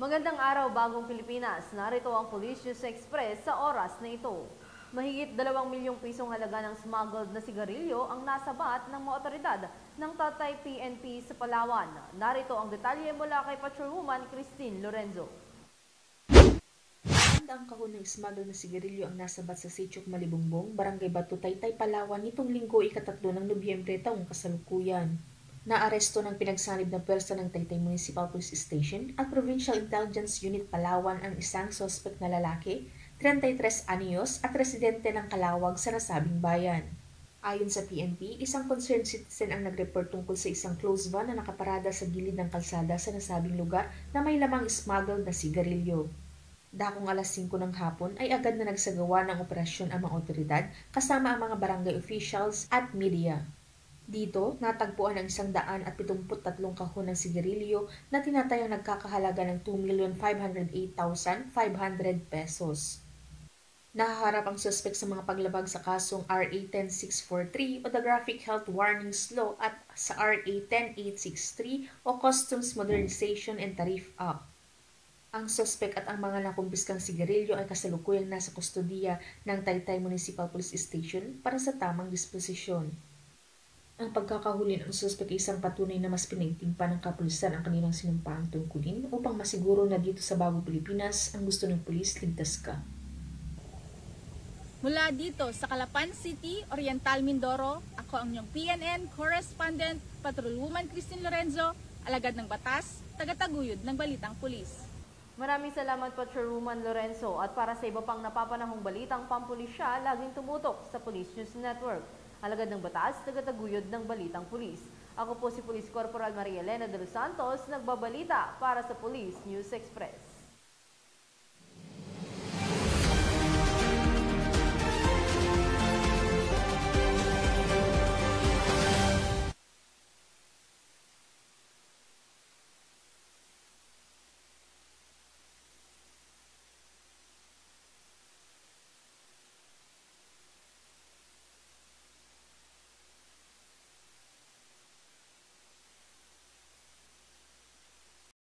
Magandang araw, Bagong Pilipinas. Narito ang Police News Express sa oras na ito. Mahigit 2 milyong pisong halaga ng smuggled na sigarilyo ang nasabat ng mga otoridad ng Tatay PNP sa Palawan. Narito ang detalye mula kay Patrolwoman Christine Lorenzo. Ang kahon ng smuggled na sigarilyo ang nasabat sa Sitio Malibongbong, Barangay Batu, Taytay, Palawan nitong Linggo, ika-3 ng Nobyembre taong kasalukuyan. Naaresto ng pinagsanib ng pwersa ng Taytay Municipal Police Station at Provincial Intelligence Unit Palawan ang isang suspect na lalaki, 33 anyos at residente ng Calawag sa nasabing bayan. Ayon sa PNP, isang concerned citizen ang nag-report tungkol sa isang closed van na nakaparada sa gilid ng kalsada sa nasabing lugar na may lamang smuggled na sigarilyo. Dakong alas 5 ng hapon ay agad na nagsagawa ng operasyon ang mga otoridad kasama ang mga barangay officials at media. Dito, natagpuan ang 173 kahon ng sigarilyo na tinatayang nagkakahalaga ng 2,508,500 pesos. Nahaharap ang suspect sa mga paglabag sa kasong RA 10643 o the Graphic Health Warnings Law at sa RA 10863 o Customs Modernization and Tariff Act. Ang suspect at ang mga nakumpiskang sigarilyo ay kasalukuyang nasa kustodiya ng Taytay Municipal Police Station para sa tamang disposisyon. Ang pagkakahuli ng suspect ay isang patunay na mas pinaigting pa ng kapulisan ang kanilang sinumpaang tungkulin upang masiguro na dito sa Bagong Pilipinas ang gusto ng pulis, ligtas ka. Mula dito sa Calapan City, Oriental Mindoro, ako ang inyong PNN Correspondent, Patrolwoman Christine Lorenzo, alagad ng batas, tagataguyod ng Balitang Pulis. Maraming salamat, Patrolwoman Lorenzo, at para sa iba pang napapanahong balitang pampulisya, laging tumutok sa Police News Network. Alagad ng batas, tagataguyod ng Balitang Pulis. Ako po si Police Corporal Maria Elena de los Santos, nagbabalita para sa Police News Express.